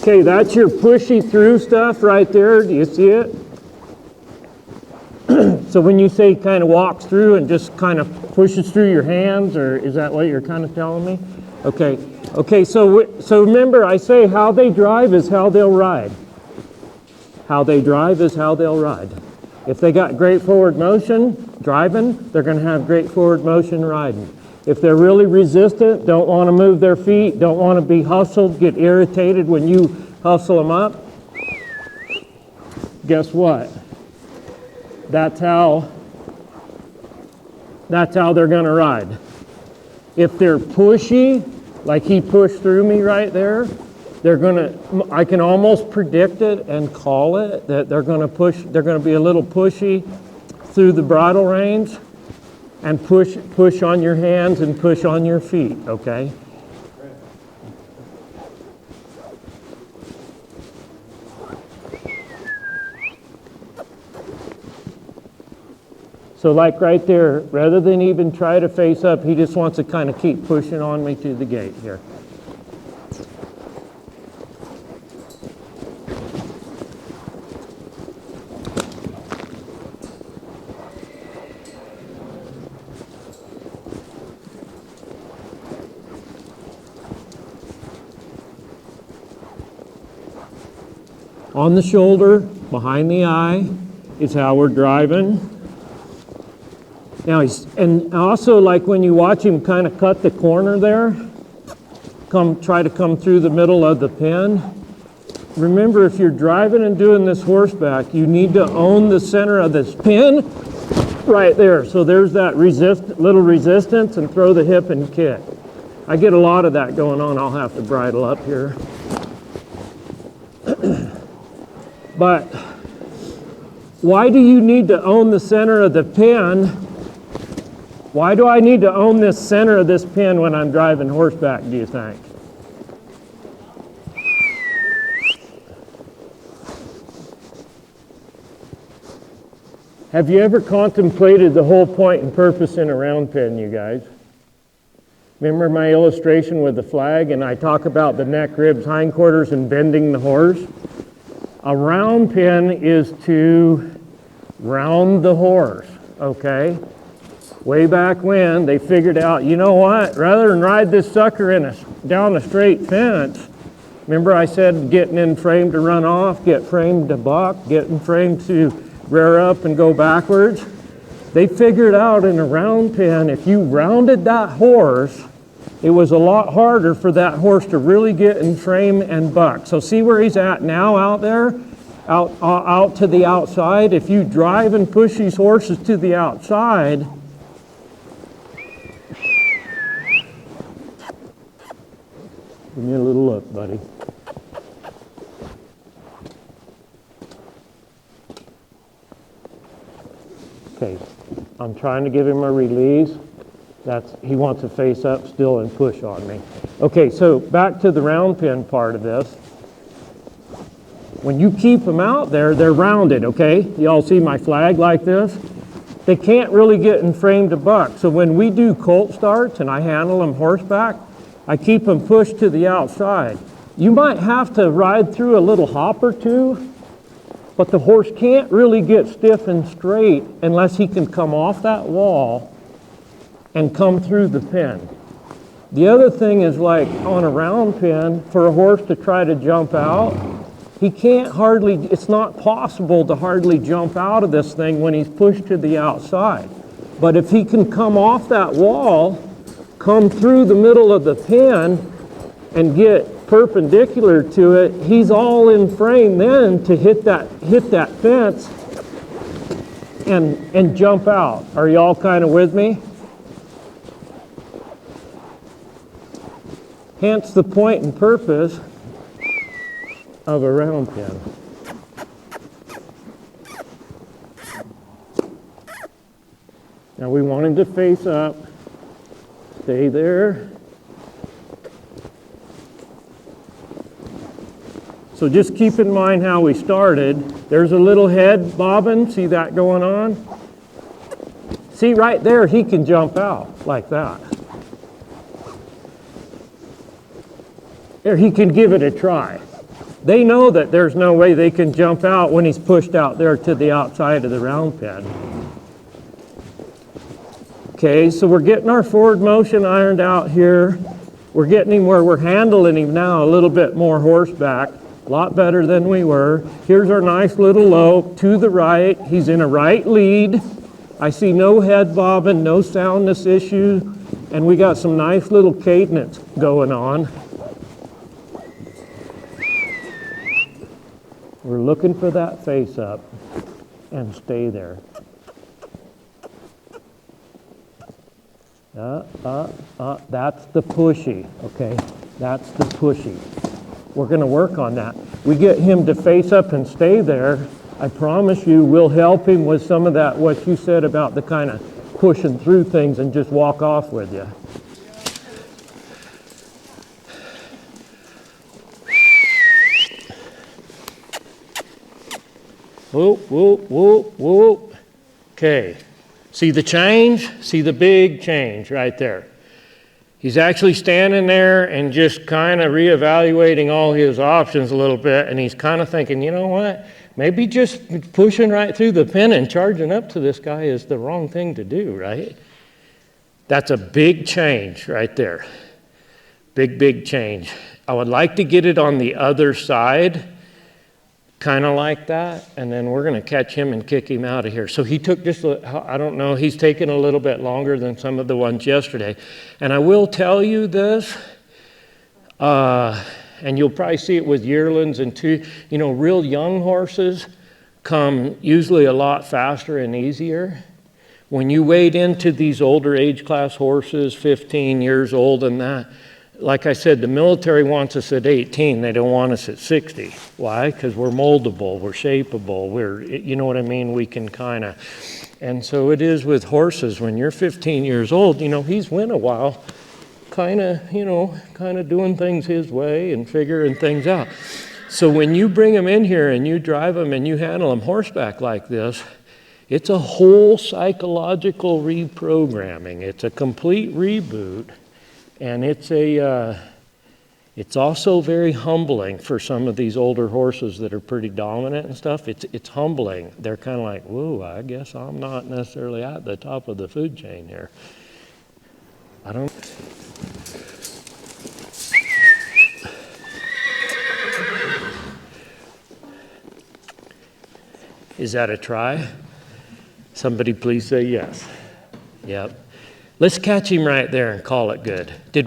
Okay, that's your pushy through stuff right there. Do you see it? So when you say kind of walks through and just kind of pushes through your hands, or is that what you're kind of telling me? Okay. Okay, so remember, I say how they drive is how they'll ride. How they drive is how they'll ride. If they got great forward motion driving, they're going to have great forward motion riding. If they're really resistant, don't want to move their feet, don't want to be hustled, get irritated when you hustle them up, guess what? That's how they're going to ride. If they're pushy, like he pushed through me right there, I can almost predict it and call it that they're going to be a little pushy through the bridle reins and push on your hands and push on your feet, okay? So like right there, rather than even try to face up, he just wants to kind of keep pushing on me to the gate here. On the shoulder, behind the eye, is how we're driving. Now and also like when you watch him kind of cut the corner there, try to come through the middle of the pin. Remember, if you're driving and doing this horseback, you need to own the center of this pin right there. So there's that little resistance, and throw the hip and kick. I get a lot of that going on. I'll have to bridle up here. But why do you need to own the center of the pin? Why do I need to own this center of this pin when I'm driving horseback, do you think? Have you ever contemplated the whole point and purpose in a round pin, you guys? Remember my illustration with the flag, and I talk about the neck, ribs, hindquarters, and bending the horse? A round pin is to round the horse, okay? Way back when, they figured out, you know what? Rather than ride this sucker down a straight fence, remember I said getting in frame to run off, get framed to buck, getting framed to rear up and go backwards? They figured out in a round pin, if you rounded that horse, it was a lot harder for that horse to really get in frame and buck. So see where he's at now out there? Out to the outside. If you drive and push these horses to the outside, give me a little look, buddy. Okay, I'm trying to give him a release. He wants to face up still and push on me. Okay, so back to the round pin part of this. When you keep them out there, they're rounded, okay? You all see my flag like this? They can't really get in frame to buck. So when we do colt starts and I handle them horseback, I keep them pushed to the outside. You might have to ride through a little hop or two, but the horse can't really get stiff and straight unless he can come off that wall and come through the pin. The other thing is, like on a round pin, for a horse to try to jump out, it's not possible to hardly jump out of this thing when he's pushed to the outside. But if he can come off that wall, come through the middle of the pin and get perpendicular to it, he's all in frame then to hit that fence and jump out. Are you all kind of with me? Hence the point and purpose of a round pin. Now we want him to face up, stay there. So just keep in mind how we started. There's a little head bobbing, see that going on? See right there, he can jump out like that. There, he can give it a try. They know that there's no way they can jump out when he's pushed out there to the outside of the round pen. Okay, so we're getting our forward motion ironed out here. We're getting him where we're handling him now a little bit more horseback, a lot better than we were. Here's our nice little low to the right. He's in a right lead. I see no head bobbing, no soundness issue, and we got some nice little cadence going on. We're looking for that face up and stay there. That's the pushy, okay? That's the pushy. We're going to work on that. We get him to face up and stay there. I promise you we'll help him with some of that, what you said about the kind of pushing through things and just walk off with you. Whoop, whoop, whoop, whoop. Okay. See the change? See the big change right there. He's actually standing there and just kind of reevaluating all his options a little bit, and he's kind of thinking, you know what? Maybe just pushing right through the pin and charging up to this guy is the wrong thing to do, right? That's a big change right there. Big, big change. I would like to get it on the other side, kind of like that, and then we're going to catch him and kick him out of here. So he took just, I don't know, he's taken a little bit longer than some of the ones yesterday. And I will tell you this, and you'll probably see it with yearlings and real young horses come usually a lot faster and easier. When you wade into these older age class horses, 15 years old and that, like I said, the military wants us at 18. They don't want us at 60. Why? Because we're moldable, we're shapeable, you know what I mean? We can kind of, and so it is with horses. When you're 15 years old, he's went a while, kind of doing things his way and figuring things out. So when you bring him in here and you drive him and you handle him horseback like this, it's a whole psychological reprogramming. It's a complete reboot. And it's also very humbling for some of these older horses that are pretty dominant and stuff. It's humbling. They're kind of like, whoa, I guess I'm not necessarily at the top of the food chain here. I don't. Is that a try? Somebody please say yes. Yep. Let's catch him right there and call it good. Did we